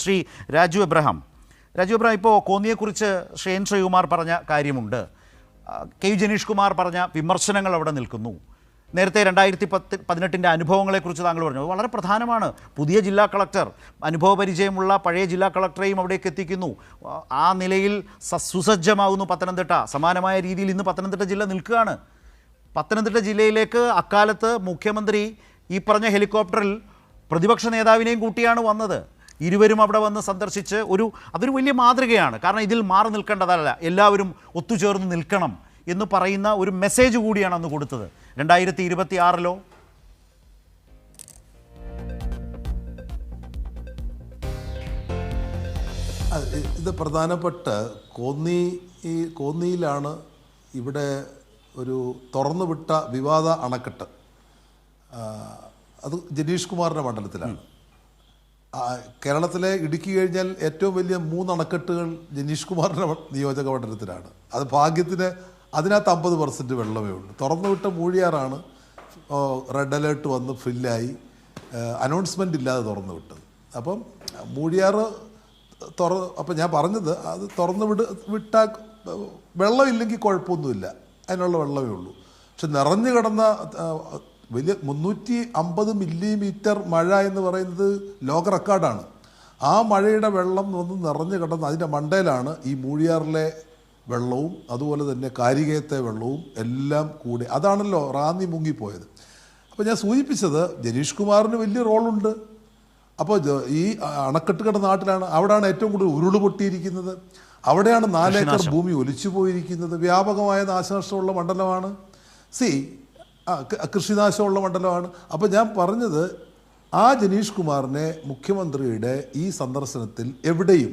ശ്രീ രാജു എബ്രഹാം ഇപ്പോൾ കോന്നിയെക്കുറിച്ച് ശ്രീ എൻ ശ്രീകുമാർ പറഞ്ഞ കാര്യമുണ്ട്. കെ ജനീഷ് കുമാർ പറഞ്ഞ വിമർശനങ്ങൾ അവിടെ നിൽക്കുന്നു. നേരത്തെ 2018 അനുഭവങ്ങളെക്കുറിച്ച് താങ്കൾ പറഞ്ഞു, വളരെ പ്രധാനമാണ്. പുതിയ ജില്ലാ കളക്ടർ, അനുഭവപരിചയമുള്ള പഴയ ജില്ലാ കളക്ടറെയും അവിടേക്ക് എത്തിക്കുന്നു. ആ നിലയിൽ സുസജ്ജമാകുന്നു പത്തനംതിട്ട. സമാനമായ രീതിയിൽ ഇന്ന് പത്തനംതിട്ട ജില്ല നിൽക്കുകയാണ്. പത്തനംതിട്ട ജില്ലയിലേക്ക് അക്കാലത്ത് മുഖ്യമന്ത്രി ഈ പറഞ്ഞ ഹെലികോപ്റ്ററിൽ പ്രതിപക്ഷ നേതാവിനെയും കൂട്ടിയാണ് വന്നത്. ഇരുവരും അവിടെ വന്ന് സന്ദർശിച്ച് അതൊരു വലിയ മാതൃകയാണ്. കാരണം ഇതിൽ മാറി നിൽക്കേണ്ടതല്ല, എല്ലാവരും ഒത്തുചേർന്ന് നിൽക്കണം എന്ന് പറയുന്ന ഒരു മെസ്സേജ് കൂടിയാണ് അന്ന് കൊടുത്തത്. 2026 ഇത് പ്രധാനപ്പെട്ട കോന്നിയിലാണ് ഇവിടെ ഒരു തുറന്നുവിട്ട വിവാദ അണക്കെട്ട്. അത് ജനീഷ് കുമാറിൻ്റെ മണ്ഡലത്തിലാണ്. കേരളത്തിലെ ഇടുക്കി കഴിഞ്ഞാൽ ഏറ്റവും വലിയ 3 അണക്കെട്ടുകൾ ജനീഷ് കുമാറിൻ്റെ നിയോജക മണ്ഡലത്തിലാണ്. അത് ഭാഗ്യത്തിന് അതിനകത്ത് 50% വെള്ളമേ ഉള്ളൂ. തുറന്നുവിട്ട മൂഴിയാറാണ് റെഡ് അലേർട്ട് വന്ന് ഫില്ലായി അനൗൺസ്മെൻ്റ് ഇല്ലാതെ തുറന്നു വിട്ടത്. അപ്പം മൂഴിയാറ് അപ്പം ഞാൻ പറഞ്ഞത് അത് വിട്ടാൽ വെള്ളമില്ലെങ്കിൽ കുഴപ്പമൊന്നുമില്ല, അതിനുള്ള വെള്ളമേ ഉള്ളൂ. പക്ഷെ നിറഞ്ഞു കിടന്ന വലിയ 350 മില്ലിമീറ്റർ മഴ എന്ന് പറയുന്നത് ലോക റെക്കോർഡാണ്. ആ മഴയുടെ വെള്ളം വന്ന് നിറഞ്ഞു കിടന്ന് അതിൻ്റെ മണ്ടയിലാണ് ഈ മൂഴിയാറിലെ വെള്ളവും അതുപോലെ തന്നെ കാരികയത്തെ വെള്ളവും എല്ലാം കൂടി. അതാണല്ലോ റാന്നി മുങ്ങിപ്പോയത്. അപ്പോൾ ഞാൻ സൂചിപ്പിച്ചത് ജനീഷ് കുമാറിന് വലിയ റോളുണ്ട്. അപ്പോൾ ഈ അണക്കെട്ടുകളുടെ നാട്ടിലാണ്, അവിടെയാണ് ഏറ്റവും കൂടുതൽ ഉരുള് പൊട്ടിയിരിക്കുന്നത്. അവിടെയാണ് 4 ഏക്കർ ഭൂമി ഒലിച്ചു പോയിരിക്കുന്നത്. വ്യാപകമായ നാശനഷ്ടമുള്ള മണ്ഡലമാണ്. കൃഷിനാശമുള്ള മണ്ഡലമാണ്. അപ്പോൾ ഞാൻ പറഞ്ഞത്, ആ ജനീഷ് കുമാറിനെ മുഖ്യമന്ത്രിയുടെ ഈ സന്ദർശനത്തിൽ എവിടെയും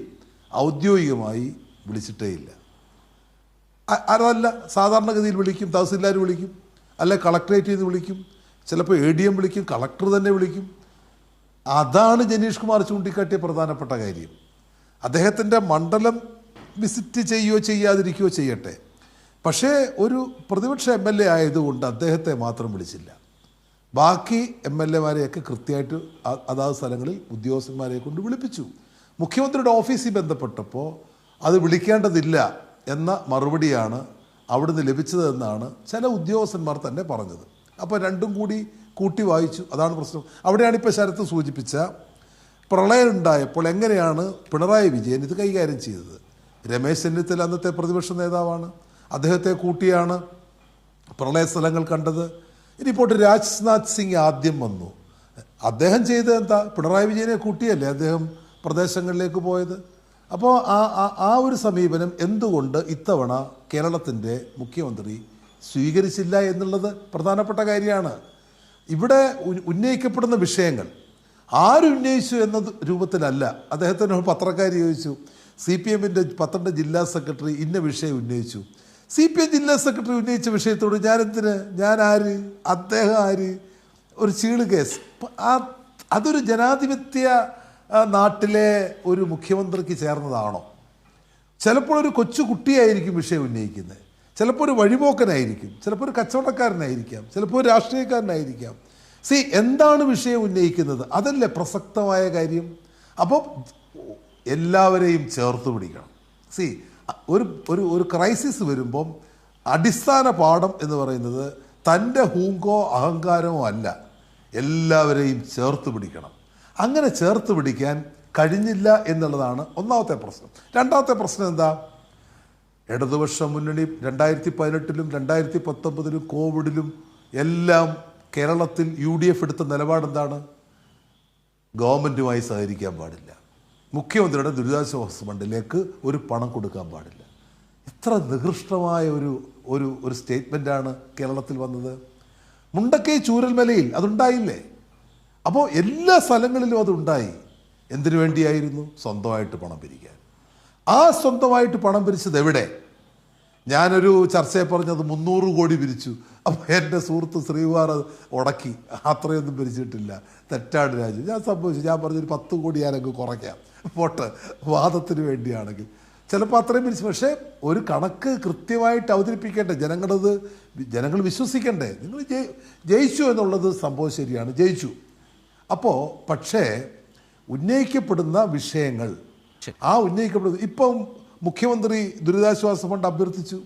ഔദ്യോഗികമായി വിളിച്ചിട്ടേയില്ല. അതല്ല, സാധാരണഗതിയിൽ വിളിക്കും, തഹസിൽദാർ വിളിക്കും, അല്ലെ കളക്ടറേറ്റിൽ നിന്ന് വിളിക്കും, ചിലപ്പോൾ ADM വിളിക്കും, കളക്ടർ തന്നെ വിളിക്കും. അതാണ് ജനീഷ് കുമാർ ചൂണ്ടിക്കാട്ടിയ പ്രധാനപ്പെട്ട കാര്യം. അദ്ദേഹത്തിൻ്റെ മണ്ഡലം വിസിറ്റ് ചെയ്യുകയോ ചെയ്യാതിരിക്കുകയോ ചെയ്യട്ടെ, പക്ഷേ ഒരു പ്രതിപക്ഷ MLA ആയതുകൊണ്ട് അദ്ദേഹത്തെ മാത്രം വിളിച്ചില്ല. ബാക്കി MLA-മാരെയൊക്കെ കൃത്യമായിട്ട് അതാത് സ്ഥലങ്ങളിൽ ഉദ്യോഗസ്ഥന്മാരെ കൊണ്ട് വിളിപ്പിച്ചു. മുഖ്യമന്ത്രിയുടെ ഓഫീസിൽ ബന്ധപ്പെട്ടപ്പോൾ അത് വിളിക്കേണ്ടതില്ല എന്ന മറുപടിയാണ് അവിടുന്ന് ലഭിച്ചതെന്നാണ് ചില ഉദ്യോഗസ്ഥന്മാർ തന്നെ പറഞ്ഞത്. അപ്പോൾ രണ്ടും കൂടി കൂട്ടി വായിച്ചു. അതാണ് പ്രശ്നം. അവിടെയാണ് ഇപ്പോൾ ശരത്ത് സൂചിപ്പിച്ച പ്രളയം ഉണ്ടായപ്പോൾ എങ്ങനെയാണ് പിണറായി വിജയൻ ഇത് കൈകാര്യം ചെയ്തത്. രമേശ് ചെന്നിത്തല അന്നത്തെ പ്രതിപക്ഷ നേതാവാണ്, അദ്ദേഹത്തെ കൂട്ടിയാണ് പ്രളയ സ്ഥലങ്ങൾ കണ്ടത്. ഇനിയിപ്പോൾ രാജ്നാഥ് സിംഗ് ആദ്യം വന്നു. അദ്ദേഹം ചെയ്തത് എന്താ? പിണറായി വിജയനെ കൂട്ടിയല്ലേ അദ്ദേഹം പ്രദേശങ്ങളിലേക്ക് പോയത്. അപ്പോൾ ആ ഒരു സമീപനം എന്തുകൊണ്ട് ഇത്തവണ കേരളത്തിൻ്റെ മുഖ്യമന്ത്രി സ്വീകരിച്ചില്ല എന്നുള്ളത് പ്രധാനപ്പെട്ട കാര്യമാണ്. ഇവിടെ ഉന്നയിക്കപ്പെടുന്ന വിഷയങ്ങൾ ആരുന്നയിച്ചു എന്ന രൂപത്തിലല്ല. അദ്ദേഹത്തിന് ഒരു പത്രക്കാരി ചോദിച്ചു, CPM-ൻ്റെ പത്തനംതിട്ട ജില്ലാ സെക്രട്ടറി ഇന്ന വിഷയം ഉന്നയിച്ചു. CPM ജില്ലാ സെക്രട്ടറി ഉന്നയിച്ച വിഷയത്തോട് ഞാൻ ആര്, അദ്ദേഹം ആര്? ഒരു ചീള് കേസ്. അതൊരു ജനാധിപത്യ നാട്ടിലെ ഒരു മുഖ്യമന്ത്രിക്ക് ചേർന്നതാണോ? ചിലപ്പോൾ ഒരു കൊച്ചു കുട്ടിയായിരിക്കും വിഷയം ഉന്നയിക്കുന്നത്, ചിലപ്പോൾ ഒരു വഴിപോക്കനായിരിക്കും, ചിലപ്പോൾ ഒരു കച്ചവടക്കാരനായിരിക്കാം, ചിലപ്പോൾ ഒരു രാഷ്ട്രീയക്കാരനായിരിക്കാം. എന്താണ് വിഷയം ഉന്നയിക്കുന്നത്? അതല്ലേ പ്രസക്തമായ കാര്യം. അപ്പോൾ എല്ലാവരെയും ചേർത്ത് പിടിക്കണം. ഒരു ക്രൈസിസ് വരുമ്പം അടിസ്ഥാന പാഠം എന്ന് പറയുന്നത് തൻ്റെ ഹൂങ്കോ അഹങ്കാരമോ അല്ല, എല്ലാവരെയും ചേർത്ത് പിടിക്കണം. അങ്ങനെ ചേർത്ത് പിടിക്കാൻ കഴിഞ്ഞില്ല എന്നുള്ളതാണ് ഒന്നാമത്തെ പ്രശ്നം. രണ്ടാമത്തെ പ്രശ്നം എന്താ? ഇടതുപക്ഷ മുന്നണി 2018-ലും 2019-ലും കോവിഡിലും എല്ലാം കേരളത്തിൽ UDF എടുത്ത നിലപാടെന്താണ്? ഗവൺമെൻറ്റുമായി സഹകരിക്കാൻ പാടില്ല, മുഖ്യമന്ത്രിയുടെ ദുരിതാശ്വാസ ഫണ്ടിലേക്ക് ഒരു പണം കൊടുക്കാൻ പാടില്ല. ഇത്ര നികൃഷ്ടമായ ഒരു സ്റ്റേറ്റ്മെൻറ്റാണ് കേരളത്തിൽ വന്നത്. മുണ്ടക്കൈ ചൂരൽമലയിൽ അതുണ്ടായില്ലേ? അപ്പോൾ എല്ലാ സ്ഥലങ്ങളിലും അതുണ്ടായി. എന്തിനു വേണ്ടിയായിരുന്നു? സ്വന്തമായിട്ട് പണം പിരിക്കാൻ. ആ സ്വന്തമായിട്ട് പണം പിരിച്ചത് എവിടെ? ഞാനൊരു ചർച്ചയെ പറഞ്ഞത് 300 കോടി പിരിച്ചു. അപ്പോൾ എൻ്റെ സുഹൃത്ത് ശ്രീകുമാർ അത് ഉടക്കി, അത്രയൊന്നും പിരിച്ചിട്ടില്ല, തെറ്റാണ് രാജു. ഞാൻ പറഞ്ഞൊരു 10 കോടി ഞാനങ്ങ് കുറയ്ക്കാം, പോട്ടെ, വാദത്തിന് വേണ്ടിയാണെങ്കിൽ. ചിലപ്പോൾ അത്രയും പിരിച്ചു. പക്ഷേ ഒരു കണക്ക് കൃത്യമായിട്ട് അവതരിപ്പിക്കേണ്ടേ, ജനങ്ങൾ വിശ്വസിക്കണ്ടേ. നിങ്ങൾ ജയിച്ചു എന്നുള്ളത് സംഭവം ശരിയാണ്, ജയിച്ചു. അപ്പോൾ പക്ഷേ ഉന്നയിക്കപ്പെടുന്ന വിഷയങ്ങൾ ഇപ്പം മുഖ്യമന്ത്രി ദുരിതാശ്വാസ ഫണ്ട് അഭ്യർത്ഥിച്ചു.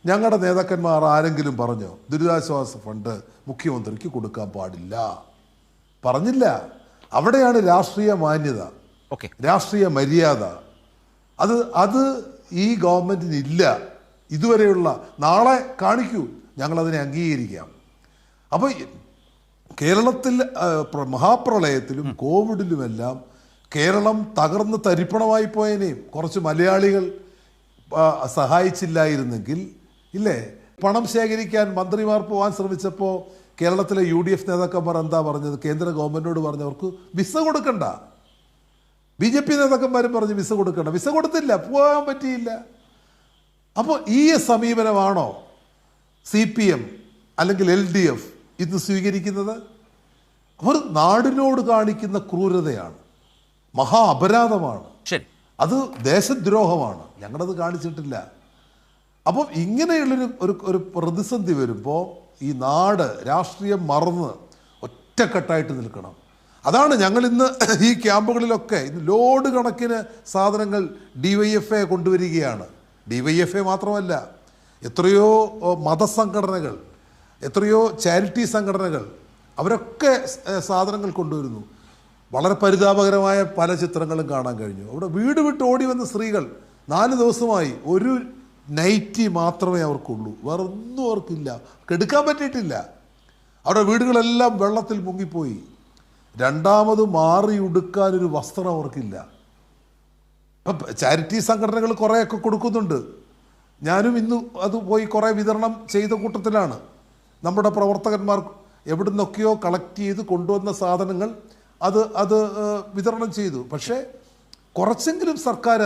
ഞങ്ങളുടെ നേതാക്കന്മാർ ആരെങ്കിലും പറഞ്ഞോ ദുരിതാശ്വാസ ഫണ്ട് മുഖ്യമന്ത്രിക്ക് കൊടുക്കാൻ പാടില്ല? പറഞ്ഞില്ല. അവിടെയാണ് രാഷ്ട്രീയ മാന്യത, രാഷ്ട്രീയ മര്യാദ. അത് ഈ ഗവൺമെന്റിനില്ല ഇതുവരെയുള്ള. നാളെ കാണിക്കൂ, ഞങ്ങളതിനെ അംഗീകരിക്കാം. അപ്പോൾ കേരളത്തിൽ മഹാപ്രളയത്തിലും കോവിഡിലുമെല്ലാം കേരളം തകർന്ന് തരിപ്പണമായി പോയതിനെയും കുറച്ച് മലയാളികൾ സഹായിച്ചില്ലായിരുന്നെങ്കിൽ ഇല്ലേ, പണം ശേഖരിക്കാൻ മന്ത്രിമാർ പോകാൻ ശ്രമിച്ചപ്പോൾ കേരളത്തിലെ UDF നേതാക്കന്മാർ എന്താ പറഞ്ഞത്? കേന്ദ്ര ഗവൺമെന്റിനോട് പറഞ്ഞവർക്ക് വിസ കൊടുക്കണ്ട. BJP നേതാക്കന്മാരും പറഞ്ഞ് വിസ കൊടുക്കണ്ട. വിസ കൊടുത്തില്ല, പോകാൻ പറ്റിയില്ല. അപ്പോൾ ഈ സമീപനമാണോ CPM അല്ലെങ്കിൽ LDF ഇന്ന് സ്വീകരിക്കുന്നത്? അവർ നാടിനോട് കാണിക്കുന്ന ക്രൂരതയാണ്, മഹാ അപരാധമാണ്. ശരി, അത് ദേശദ്രോഹമാണ്. ഞങ്ങളത് കാണിച്ചിട്ടില്ല. അപ്പം ഇങ്ങനെയുള്ളൊരു ഒരു പ്രതിസന്ധി വരുമ്പോൾ ഈ നാട് രാഷ്ട്രീയം മറന്ന് ഒറ്റക്കെട്ടായിട്ട് നിൽക്കണം. അതാണ് ഞങ്ങൾ ഇന്ന് ഈ ക്യാമ്പുകളിലൊക്കെ ഇന്ന് ലോഡ് കണക്കിന് സാധനങ്ങൾ DYFA കൊണ്ടുവരികയാണ്. DYFA മാത്രമല്ല, എത്രയോ മതസംഘടനകൾ, എത്രയോ ചാരിറ്റി സംഘടനകൾ, അവരൊക്കെ സാധനങ്ങൾ കൊണ്ടുവരുന്നു. വളരെ പരിതാപകരമായ പല ചിത്രങ്ങളും കാണാൻ കഴിഞ്ഞു. അവിടെ വീട് വിട്ട് ഓടി വന്ന സ്ത്രീകൾ 4 ദിവസമായി ഒരു നൈറ്റി മാത്രമേ അവർക്കുള്ളൂ, വേറെ ഒന്നും അവർക്കില്ല, എടുക്കാൻ പറ്റിയിട്ടില്ല. അവരുടെ വീടുകളെല്ലാം വെള്ളത്തിൽ മുങ്ങിപ്പോയി. രണ്ടാമത് മാറി ഉടുക്കാനൊരു വസ്ത്രം അവർക്കില്ല. ഇപ്പം ചാരിറ്റി സംഘടനകൾ കുറേയൊക്കെ കൊടുക്കുന്നുണ്ട്. ഞാനും ഇന്ന് അത് പോയി കുറേ വിതരണം ചെയ്ത കൂട്ടത്തിലാണ്. നമ്മുടെ പ്രവർത്തകന്മാർ എവിടുന്നൊക്കെയോ കളക്ട് ചെയ്ത് കൊണ്ടുവന്ന സാധനങ്ങൾ അത് വിതരണം ചെയ്തു. പക്ഷേ കുറച്ചെങ്കിലും സർക്കാർ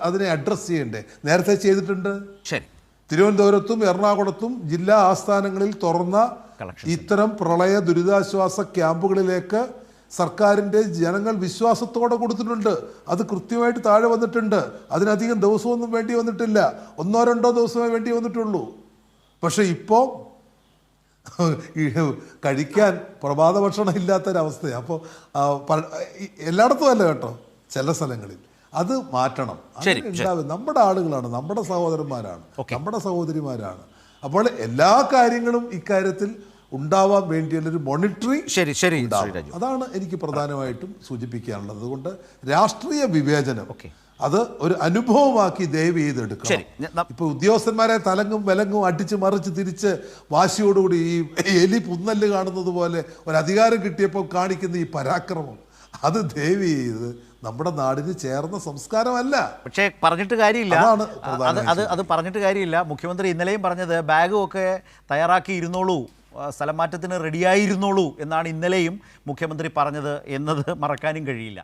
അതിനെ അഡ്രസ്സ് ചെയ്യണ്ടേ? നേരത്തെ ചെയ്തിട്ടുണ്ട്. ശരി, തിരുവനന്തപുരത്തും എറണാകുളത്തും ജില്ലാ ആസ്ഥാനങ്ങളിൽ തുറന്ന ഇത്തരം പ്രളയ ദുരിതാശ്വാസ ക്യാമ്പുകളിലേക്ക് സർക്കാരിൻ്റെ ജനങ്ങൾ വിശ്വാസത്തോടെ കൊടുത്തിട്ടുണ്ട്. അത് കൃത്യമായിട്ട് താഴെ വന്നിട്ടുണ്ട്. അതിനധികം ദിവസമൊന്നും വേണ്ടി വന്നിട്ടില്ല, 1-2 ദിവസമേ വേണ്ടി വന്നിട്ടുള്ളൂ. പക്ഷെ ഇപ്പോൾ കഴിക്കാൻ പ്രഭാത ഭക്ഷണം ഇല്ലാത്തൊരവസ്ഥയാണ്. അപ്പോൾ എല്ലായിടത്തും അല്ല കേട്ടോ, ചില സ്ഥലങ്ങളിൽ അത് മാറ്റണം. നമ്മുടെ ആളുകളാണ്, നമ്മുടെ സഹോദരന്മാരാണ്, നമ്മുടെ സഹോദരിമാരാണ്. അപ്പോൾ എല്ലാ കാര്യങ്ങളും ഇക്കാര്യത്തിൽ ഉണ്ടാവാൻ വേണ്ടിയുള്ളൊരു മോണിറ്ററിംഗ് അതാണ് എനിക്ക് പ്രധാനമായിട്ടും സൂചിപ്പിക്കാനുള്ളത്. അതുകൊണ്ട് രാഷ്ട്രീയ വിവേചനം അത് ഒരു അനുഭവമാക്കി ദയവ് ചെയ്തെടുക്കണം. ഇപ്പൊ ഉദ്യോഗസ്ഥന്മാരെ തലങ്ങും വിലങ്ങും അടിച്ച് മറിച്ച് തിരിച്ച് വാശിയോടുകൂടി ഈ എലി പുന്നല് കാണുന്നത് പോലെ ഒരു അധികാരം കിട്ടിയപ്പോൾ കാണിക്കുന്ന ഈ പരാക്രമം, അത് ദയവ് ചെയ്ത് നമ്മുടെ നാടിന് ചേർന്ന സംസ്കാരമല്ല. പക്ഷേ പറഞ്ഞിട്ട് കാര്യമില്ല, അത് പറഞ്ഞിട്ട് കാര്യമില്ല. മുഖ്യമന്ത്രി ഇന്നലെയും പറഞ്ഞത് ബാഗും ഒക്കെ തയ്യാറാക്കി ഇരുന്നോളൂ, സ്ഥലം മാറ്റത്തിന് റെഡിയായിരുന്നോളൂ എന്നാണ് ഇന്നലെയും മുഖ്യമന്ത്രി പറഞ്ഞത് എന്നത് മറക്കാനും കഴിയില്ല.